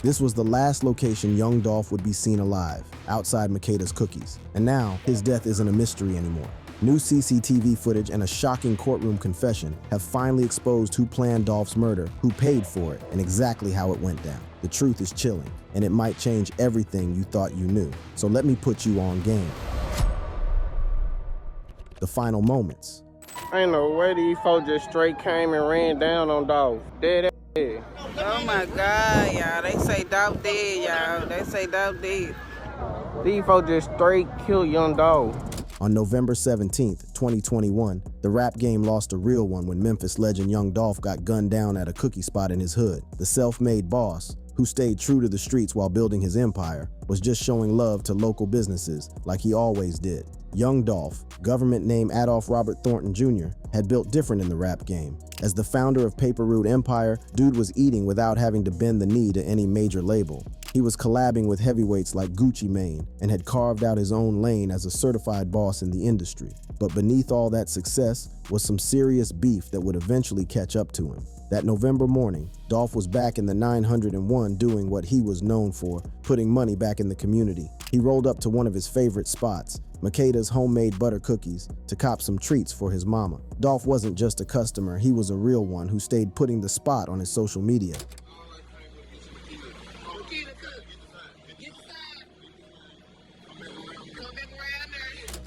This was the last location young Dolph would be seen alive, outside Makeda's Cookies. And now, his death isn't a mystery anymore. New CCTV footage and a shocking courtroom confession have finally exposed who planned Dolph's murder, who paid for it, and exactly how it went down. The truth is chilling, and it might change everything you thought you knew. So let me put you on game. The final moments. Ain't no way these folks just straight came and ran down on Dolph. Dead. Oh my God, y'all. They say Dolph dead, y'all. They say Dolph dead. These folks just straight killed young Dolph. On November 17th, 2021, the rap game lost a real one when Memphis legend Young Dolph got gunned down at a cookie spot in his hood. The self-made boss, who stayed true to the streets while building his empire, was just showing love to local businesses like he always did. Young Dolph, government name Adolph Robert Thornton Jr., had built different in the rap game. As the founder of Paper Route Empire, dude was eating without having to bend the knee to any major label. He was collabing with heavyweights like Gucci Mane and had carved out his own lane as a certified boss in the industry. But beneath all that success was some serious beef that would eventually catch up to him. That November morning, Dolph was back in the 901 doing what he was known for, putting money back in the community. He rolled up to one of his favorite spots, Makeda's homemade butter cookies, to cop some treats for his mama. Dolph wasn't just a customer, he was a real one who stayed putting the spot on his social media.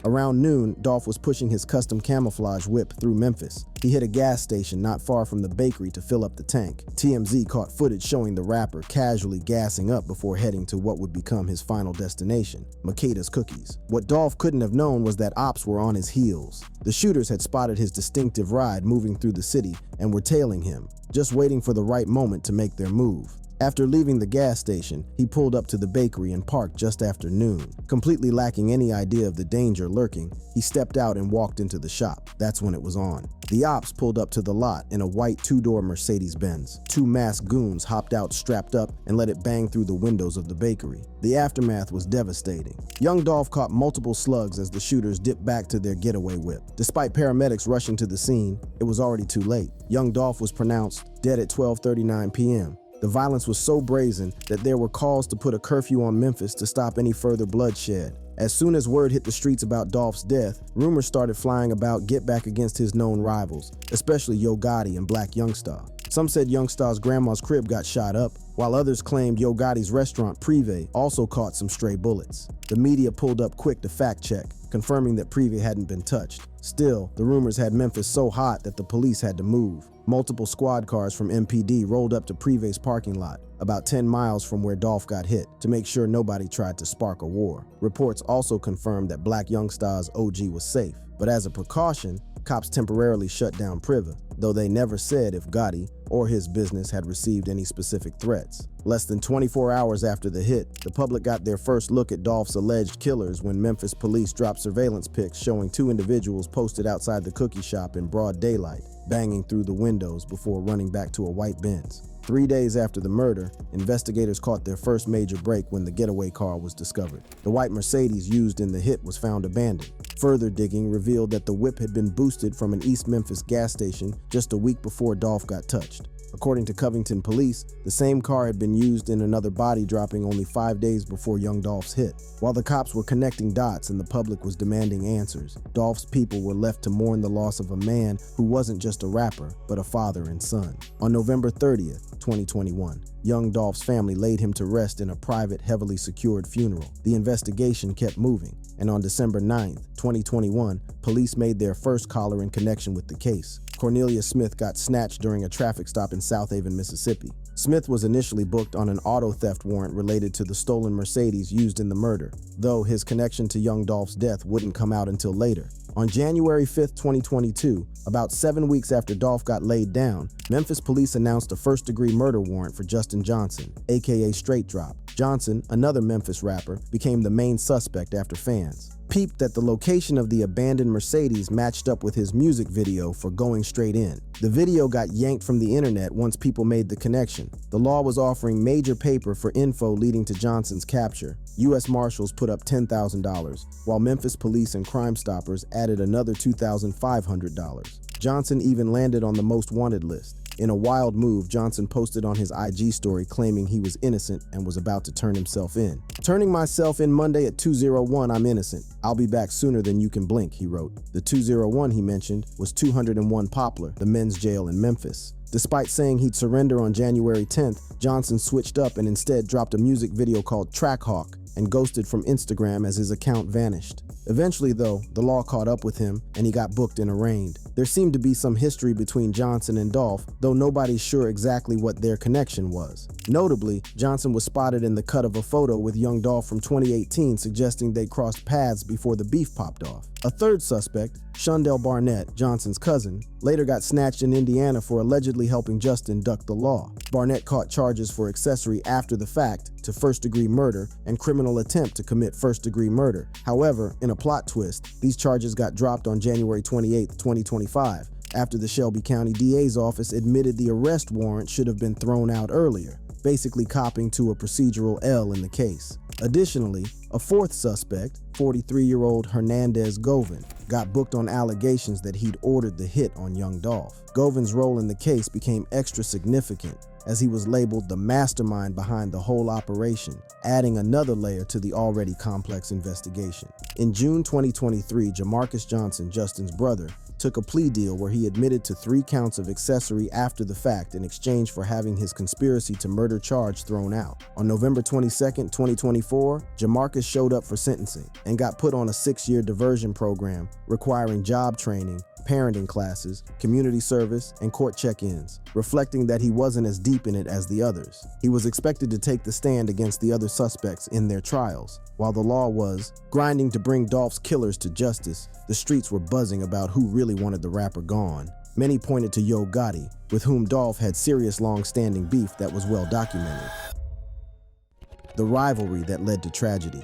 Around noon, Dolph was pushing his custom camouflage whip through Memphis. He hit a gas station not far from the bakery to fill up the tank. TMZ caught footage showing the rapper casually gassing up before heading to what would become his final destination, Makeda's Cookies. What Dolph couldn't have known was that ops were on his heels. The shooters had spotted his distinctive ride moving through the city and were tailing him, just waiting for the right moment to make their move. After leaving the gas station, he pulled up to the bakery and parked just after noon. Completely lacking any idea of the danger lurking, he stepped out and walked into the shop. That's when it was on. The ops pulled up to the lot in a white two-door Mercedes-Benz. Two masked goons hopped out strapped up and let it bang through the windows of the bakery. The aftermath was devastating. Young Dolph caught multiple slugs as the shooters dipped back to their getaway whip. Despite paramedics rushing to the scene, it was already too late. Young Dolph was pronounced dead at 12:39 p.m. The violence was so brazen that there were calls to put a curfew on Memphis to stop any further bloodshed. As soon as word hit the streets about Dolph's death, rumors started flying about get back against his known rivals, especially Yo Gotti and Black Youngstar. Some said Youngstar's grandma's crib got shot up, while others claimed Yo Gotti's restaurant Privé also caught some stray bullets. The media pulled up quick to fact check, confirming that Privé hadn't been touched. Still, the rumors had Memphis so hot that the police had to move. Multiple squad cars from MPD rolled up to Privé's parking lot, about 10 miles from where Dolph got hit, to make sure nobody tried to spark a war. Reports also confirmed that Black Youngstar's OG was safe, but as a precaution, cops temporarily shut down Privé, though they never said if Gotti or his business had received any specific threats. Less than 24 hours after the hit, the public got their first look at Dolph's alleged killers when Memphis police dropped surveillance pics showing two individuals posted outside the cookie shop in broad daylight, banging through the windows before running back to a white Benz. 3 days after the murder, investigators caught their first major break when the getaway car was discovered. The white Mercedes used in the hit was found abandoned. Further digging revealed that the whip had been boosted from an East Memphis gas station just a week before Dolph got touched. According to Covington police, the same car had been used in another body dropping only 5 days before young Dolph's hit. While the cops were connecting dots and the public was demanding answers, Dolph's people were left to mourn the loss of a man who wasn't just a rapper, but a father and son. On November 30th, 2021, young Dolph's family laid him to rest in a private, heavily secured funeral. The investigation kept moving, and on December 9th, 2021, police made their first caller in connection with the case. Cornelia Smith got snatched during a traffic stop in South Haven, Mississippi. Smith was initially booked on an auto theft warrant related to the stolen Mercedes used in the murder, though his connection to young Dolph's death wouldn't come out until later. On January 5th, 2022, about 7 weeks after Dolph got laid down, Memphis police announced a first-degree murder warrant for Justin Johnson, aka Straight Drop. Johnson, another Memphis rapper, became the main suspect after fans peeped that the location of the abandoned Mercedes matched up with his music video for Going Straight In. The video got yanked from the internet once people made the connection. The law was offering major paper for info leading to Johnson's capture. U.S. Marshals put up $10,000, while Memphis police and Crime Stoppers added another $2,500. Johnson even landed on the most wanted list. In a wild move, Johnson posted on his IG story claiming he was innocent and was about to turn himself in. "Turning myself in Monday at 2:01, I'm innocent. I'll be back sooner than you can blink," he wrote. The 201 he mentioned was 201 Poplar, the men's jail in Memphis. Despite saying he'd surrender on January 10th, Johnson switched up and instead dropped a music video called Trackhawk and ghosted from Instagram as his account vanished. Eventually, though, the law caught up with him and he got booked and arraigned. There seemed to be some history between Johnson and Dolph, though nobody's sure exactly what their connection was. Notably, Johnson was spotted in the cut of a photo with young Dolph from 2018, suggesting they crossed paths before the beef popped off. A third suspect, Shondell Barnett, Johnson's cousin, later got snatched in Indiana for allegedly helping Justin duck the law. Barnett caught charges for accessory after the fact to first-degree murder and criminal attempt to commit first-degree murder. However, in a plot twist, these charges got dropped on January 28, 2025, after the Shelby County DA's office admitted the arrest warrant should have been thrown out earlier, basically copping to a procedural L in the case. Additionally, a fourth suspect, 43-year-old Hernandez Govan, got booked on allegations that he'd ordered the hit on young Dolph. Govan's role in the case became extra significant as he was labeled the mastermind behind the whole operation, adding another layer to the already complex investigation. In June 2023, Jamarcus Johnson, Justin's brother, took a plea deal where he admitted to 3 counts of accessory after the fact in exchange for having his conspiracy to murder charge thrown out. On November 22, 2024, Jamarcus showed up for sentencing and got put on a 6-year diversion program requiring job training, parenting classes, community service, and court check-ins, reflecting that he wasn't as deep in it as the others. He was expected to take the stand against the other suspects in their trials. While the law was grinding to bring Dolph's killers to justice, the streets were buzzing about who really wanted the rapper gone. Many pointed to Yo Gotti, with whom Dolph had serious long-standing beef that was well documented. The rivalry that led to tragedy.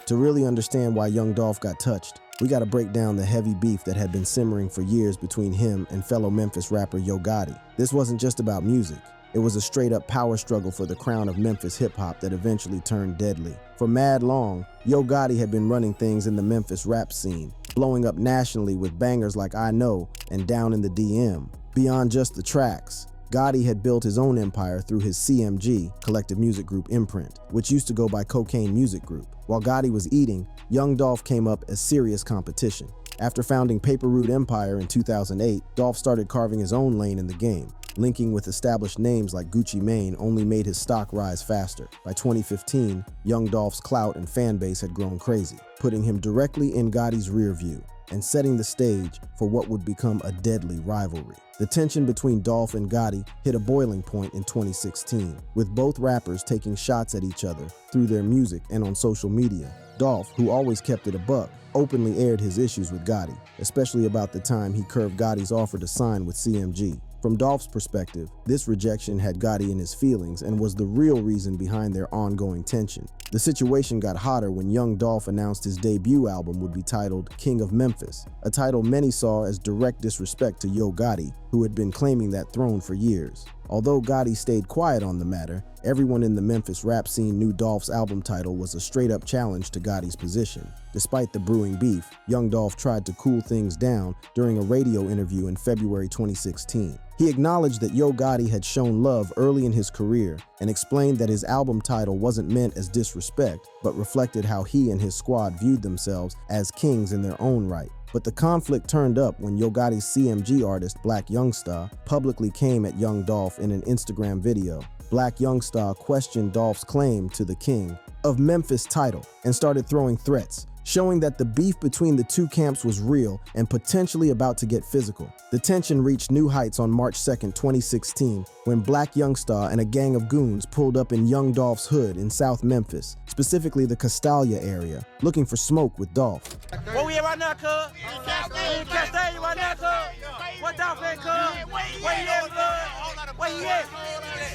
To really understand why young Dolph got touched, we gotta break down the heavy beef that had been simmering for years between him and fellow Memphis rapper Yo Gotti. This wasn't just about music. It was a straight-up power struggle for the crown of Memphis hip-hop that eventually turned deadly. For mad long, Yo Gotti had been running things in the Memphis rap scene, blowing up nationally with bangers like I Know and Down in the DM. Beyond just the tracks, Gotti had built his own empire through his CMG, Collective Music Group imprint, which used to go by Cocaine Music Group. While Gotti was eating, young Dolph came up as serious competition. After founding Paper Route Empire in 2008, Dolph started carving his own lane in the game. Linking with established names like Gucci Mane only made his stock rise faster. By 2015, young Dolph's clout and fan base had grown crazy, putting him directly in Gotti's rear view and setting the stage for what would become a deadly rivalry. The tension between Dolph and Gotti hit a boiling point in 2016, with both rappers taking shots at each other through their music and on social media. Dolph, who always kept it a buck, openly aired his issues with Gotti, especially about the time he curved Gotti's offer to sign with CMG. From Dolph's perspective, this rejection had Gotti in his feelings and was the real reason behind their ongoing tension. The situation got hotter when young Dolph announced his debut album would be titled King of Memphis, a title many saw as direct disrespect to Yo Gotti, who had been claiming that throne for years. Although Gotti stayed quiet on the matter, everyone in the Memphis rap scene knew Dolph's album title was a straight-up challenge to Gotti's position. Despite the brewing beef, young Dolph tried to cool things down during a radio interview in February 2016. He acknowledged that Yo Gotti had shown love early in his career and explained that his album title wasn't meant as disrespect, but reflected how he and his squad viewed themselves as kings in their own right. But the conflict turned up when Yo Gotti's CMG artist, Black Youngstar, publicly came at young Dolph in an Instagram video. Black Youngstar questioned Dolph's claim to the King of Memphis title and started throwing threats, showing that the beef between the two camps was real and potentially about to get physical. The tension reached new heights on March 2, 2016, when Black Youngstar and a gang of goons pulled up in young Dolph's hood in South Memphis, specifically the Castalia area, looking for smoke with Dolph. Where we at right now, cuz? In Castalia right now, cuz? What Dolph at, cuz? Where he at, cuz? Where he at?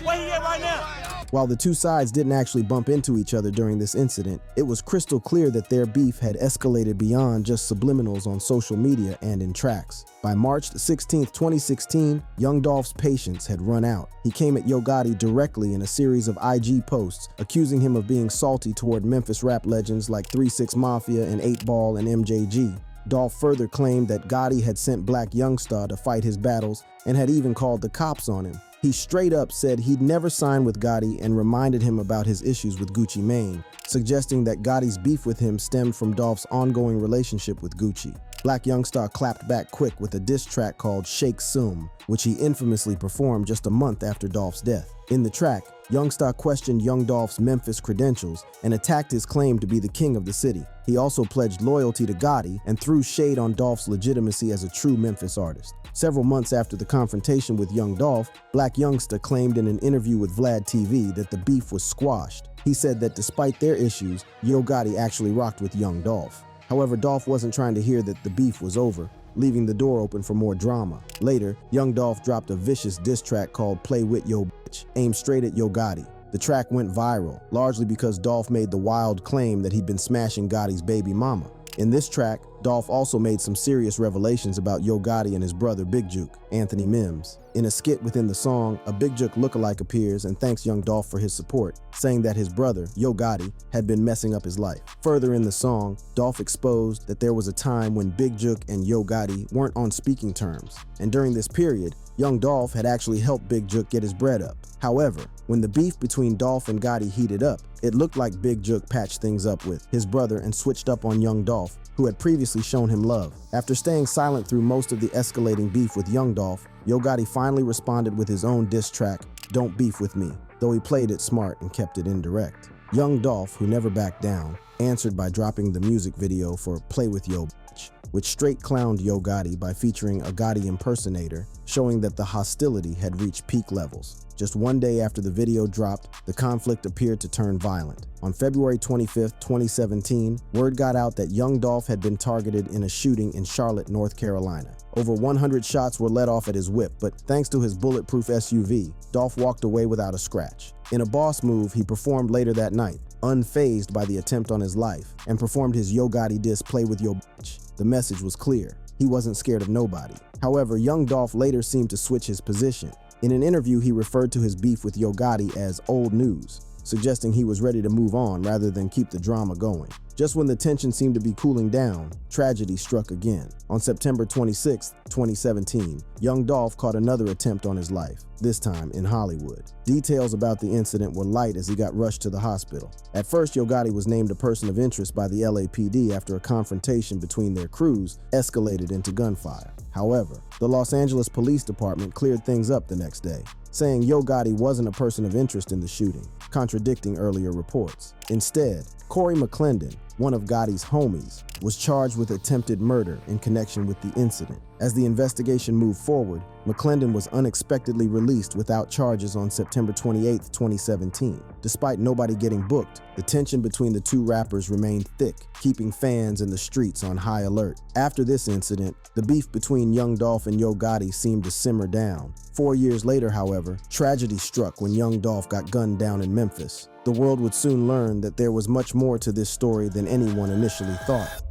Where he at right now? While the two sides didn't actually bump into each other during this incident, it was crystal clear that their beef had escalated beyond just subliminals on social media and in tracks. By March 16, 2016, young Dolph's patience had run out. He came at Yo Gotti directly in a series of IG posts, accusing him of being salty toward Memphis rap legends like 3 6 Mafia and 8 Ball and MJG. Dolph further claimed that Gotti had sent Black Youngsta to fight his battles and had even called the cops on him. He straight up said he'd never signed with Gotti and reminded him about his issues with Gucci Mane, suggesting that Gotti's beef with him stemmed from Dolph's ongoing relationship with Gucci. Black Youngsta clapped back quick with a diss track called Shake Sum, which he infamously performed just a month after Dolph's death. In the track, Youngsta questioned Young Dolph's Memphis credentials and attacked his claim to be the king of the city. He also pledged loyalty to Gotti and threw shade on Dolph's legitimacy as a true Memphis artist. Several months after the confrontation with Young Dolph, Black Youngsta claimed in an interview with Vlad TV that the beef was squashed. He said that despite their issues, Yo Gotti actually rocked with Young Dolph. However, Dolph wasn't trying to hear that the beef was over, leaving the door open for more drama. Later, Young Dolph dropped a vicious diss track called Play With Yo Bitch, aimed straight at Yo Gotti. The track went viral, largely because Dolph made the wild claim that he'd been smashing Gotti's baby mama. In this track, Dolph also made some serious revelations about Yo Gotti and his brother Big Juke, Anthony Mims. In a skit within the song, a Big Juke lookalike appears and thanks Young Dolph for his support, saying that his brother, Yo Gotti, had been messing up his life. Further in the song, Dolph exposed that there was a time when Big Juke and Yo Gotti weren't on speaking terms, and during this period, Young Dolph had actually helped Big Juke get his bread up. However, when the beef between Dolph and Gotti heated up, it looked like Big Juke patched things up with his brother and switched up on Young Dolph, who had previously shown him love. After staying silent through most of the escalating beef with Young Dolph, Yo Gotti finally responded with his own diss track, Don't Beef With Me, though he played it smart and kept it indirect. Young Dolph, who never backed down, answered by dropping the music video for Play With Yo Bitch, which straight clowned Yo Gotti by featuring a Gotti impersonator, showing that the hostility had reached peak levels. Just one day after the video dropped, the conflict appeared to turn violent. On February 25, 2017, word got out that Young Dolph had been targeted in a shooting in Charlotte, North Carolina. Over 100 shots were let off at his whip, but thanks to his bulletproof SUV, Dolph walked away without a scratch. In a boss move he performed later that night, unfazed by the attempt on his life, and performed his Yo Gotti diss Play With Yo Bitch. The message was clear. He wasn't scared of nobody. However, Young Dolph later seemed to switch his position. In an interview, he referred to his beef with Yo Gotti as old news, suggesting he was ready to move on rather than keep the drama going. Just when the tension seemed to be cooling down, tragedy struck again. On September 26, 2017, Young Dolph caught another attempt on his life, this time in Hollywood. Details about the incident were light as he got rushed to the hospital. At first, Yo Gotti was named a person of interest by the LAPD after a confrontation between their crews escalated into gunfire. However, the Los Angeles Police Department cleared things up the next day, saying Yo Gotti wasn't a person of interest in the shooting, contradicting earlier reports. Instead, Corey McClendon, one of Gotti's homies, was charged with attempted murder in connection with the incident. As the investigation moved forward, McClendon was unexpectedly released without charges on September 28, 2017. Despite nobody getting booked, the tension between the two rappers remained thick, keeping fans in the streets on high alert. After this incident, the beef between Young Dolph and Yo Gotti seemed to simmer down. 4 years later, however, tragedy struck when Young Dolph got gunned down in Memphis. The world would soon learn that there was much more to this story than anyone initially thought.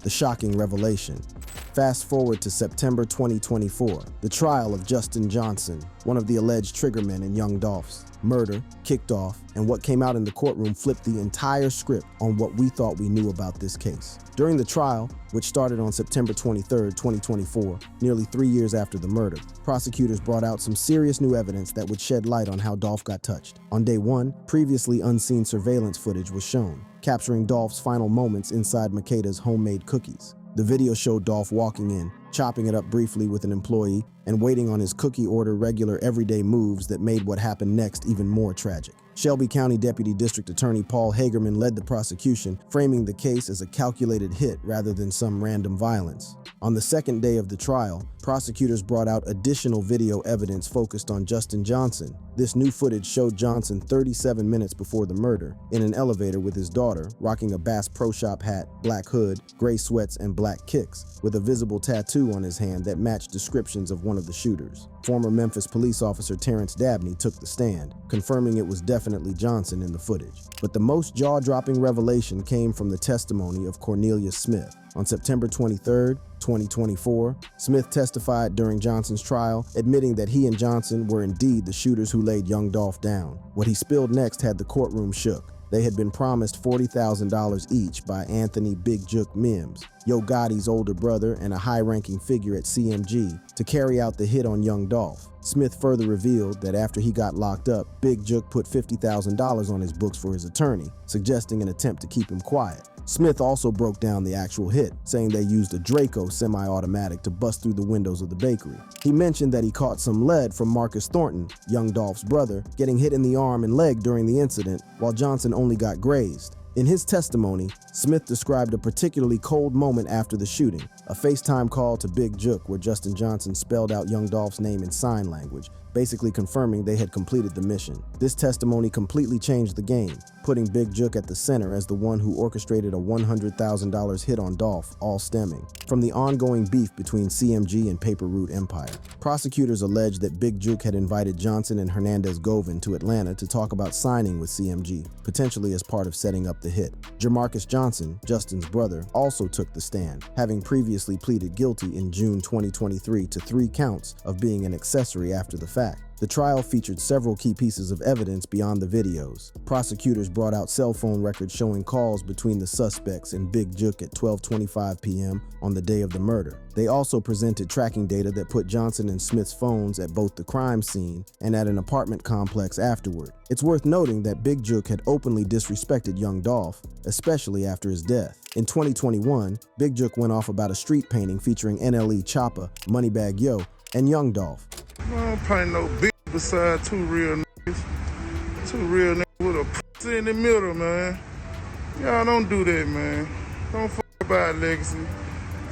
The shocking revelation. Fast forward to September 2024, the trial of Justin Johnson, one of the alleged triggermen in Young Dolph's murder, kicked off, and what came out in the courtroom flipped the entire script on what we thought we knew about this case. During the trial, which started on September 23, 2024, nearly 3 years after the murder, prosecutors brought out some serious new evidence that would shed light on how Dolph got touched. On day one, previously unseen surveillance footage was shown, capturing Dolph's final moments inside Makeda's homemade cookies. The video showed Dolph walking in, chopping it up briefly with an employee, and waiting on his cookie order regular everyday moves that made what happened next even more tragic. Shelby County Deputy District Attorney Paul Hagerman led the prosecution, framing the case as a calculated hit rather than some random violence. On the second day of the trial, prosecutors brought out additional video evidence focused on Justin Johnson. This new footage showed Johnson 37 minutes before the murder, in an elevator with his daughter, rocking a Bass Pro Shop hat, black hood, gray sweats, and black kicks, with a visible tattoo on his hand that matched descriptions of one of the shooters. Former Memphis police officer Terrence Dabney took the stand, confirming it was definitely Johnson in the footage. But the most jaw-dropping revelation came from the testimony of Cornelius Smith. On September 23, 2024, Smith testified during Johnson's trial, admitting that he and Johnson were indeed the shooters who laid Young Dolph down. What he spilled next had the courtroom shook. They had been promised $40,000 each by Anthony Big Jook Mims, Yo Gotti's older brother and a high-ranking figure at CMG, to carry out the hit on young Dolph. Smith further revealed that after he got locked up, Big Jook put $50,000 on his books for his attorney, suggesting an attempt to keep him quiet. Smith also broke down the actual hit, saying they used a Draco semi-automatic to bust through the windows of the bakery. He mentioned that he caught some lead from Marcus Thornton, young Dolph's brother, getting hit in the arm and leg during the incident, while Johnson only got grazed. In his testimony, Smith described a particularly cold moment after the shooting, a FaceTime call to Big Jook where Justin Johnson spelled out young Dolph's name in sign language, basically confirming they had completed the mission. This testimony completely changed the game, putting Big Jook at the center as the one who orchestrated a $100,000 hit on Dolph, all stemming from the ongoing beef between CMG and Paper Route Empire. Prosecutors alleged that Big Jook had invited Johnson and Hernandez-Govan to Atlanta to talk about signing with CMG, potentially as part of setting up the hit. Jamarcus Johnson, Justin's brother, also took the stand, having previously pleaded guilty in June 2023 to 3 counts of being an accessory after the fact. The trial featured several key pieces of evidence beyond the videos. Prosecutors brought out cell phone records showing calls between the suspects and Big Jook at 12:25 p.m. on the day of the murder. They also presented tracking data that put Johnson and Smith's phones at both the crime scene and at an apartment complex afterward. It's worth noting that Big Jook had openly disrespected young Dolph, especially after his death. In 2021, Big Jook went off about a street painting featuring NLE Choppa, Moneybagg Yo, and young Dolph. I don't paint no bitch beside two real niggas. Two real niggas with a pussy in the middle, man. Y'all don't do that, man. Don't fuck about legacy.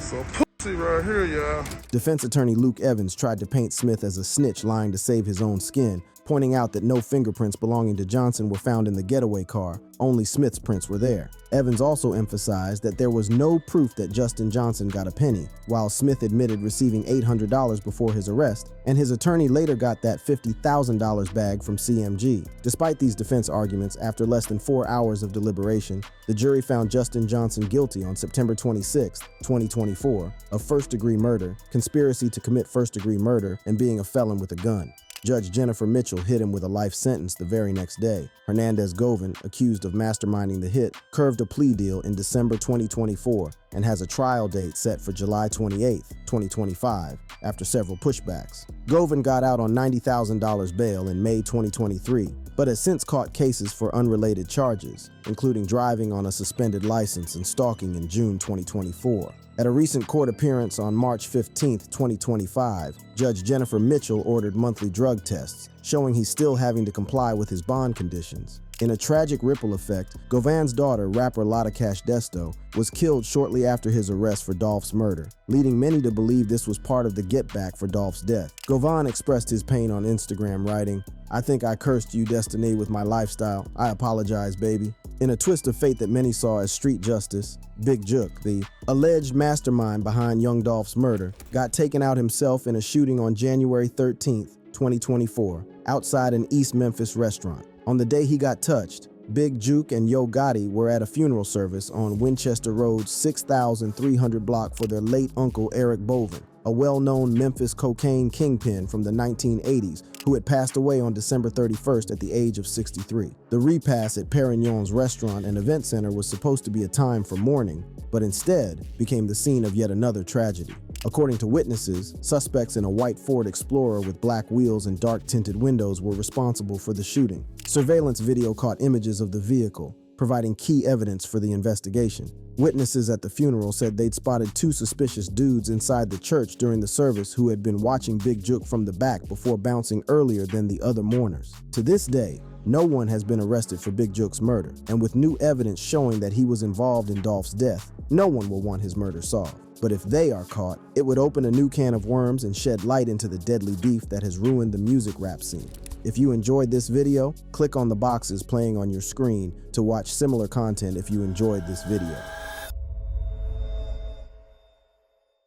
So pussy right here, y'all. Defense attorney Luke Evans tried to paint Smith as a snitch lying to save his own skin, pointing out that no fingerprints belonging to Johnson were found in the getaway car, only Smith's prints were there. Evans also emphasized that there was no proof that Justin Johnson got a penny, while Smith admitted receiving $800 before his arrest, and his attorney later got that $50,000 bag from CMG. Despite these defense arguments, after less than 4 hours of deliberation, the jury found Justin Johnson guilty on September 26, 2024, of first-degree murder, conspiracy to commit first-degree murder, and being a felon with a gun. Judge Jennifer Mitchell hit him with a life sentence the very next day. Hernandez-Govan, accused of masterminding the hit, curved a plea deal in December 2024 and has a trial date set for July 28, 2025, after several pushbacks. Govan got out on $90,000 bail in May 2023, but has since caught cases for unrelated charges, including driving on a suspended license and stalking in June 2024. At a recent court appearance on March 15, 2025, Judge Jennifer Mitchell ordered monthly drug tests, showing he's still having to comply with his bond conditions. In a tragic ripple effect, Govan's daughter, rapper Lotta Cash Desto, was killed shortly after his arrest for Dolph's murder, leading many to believe this was part of the get-back for Dolph's death. Govan expressed his pain on Instagram, writing, "I think I cursed you, Destiny, with my lifestyle. I apologize, baby." In a twist of fate that many saw as street justice, Big Jook, the alleged mastermind behind young Dolph's murder, got taken out himself in a shooting on January 13, 2024, outside an East Memphis restaurant. On the day he got touched, Big Jook and Yo Gotti were at a funeral service on Winchester Road's 6300 block for their late uncle Eric Boven, a well-known Memphis cocaine kingpin from the 1980s who had passed away on December 31st at the age of 63. The repast at Perignon's restaurant and event center was supposed to be a time for mourning, but instead became the scene of yet another tragedy. According to witnesses, suspects in a white Ford Explorer with black wheels and dark-tinted windows were responsible for the shooting. Surveillance video caught images of the vehicle, providing key evidence for the investigation. Witnesses at the funeral said they'd spotted 2 suspicious dudes inside the church during the service who had been watching Big Jook from the back before bouncing earlier than the other mourners. To this day, no one has been arrested for Big Jook's murder, and with new evidence showing that he was involved in Dolph's death, no one will want his murder solved. But if they are caught, it would open a new can of worms and shed light into the deadly beef that has ruined the music rap scene. If you enjoyed this video, click on the boxes playing on your screen to watch similar content if you enjoyed this video.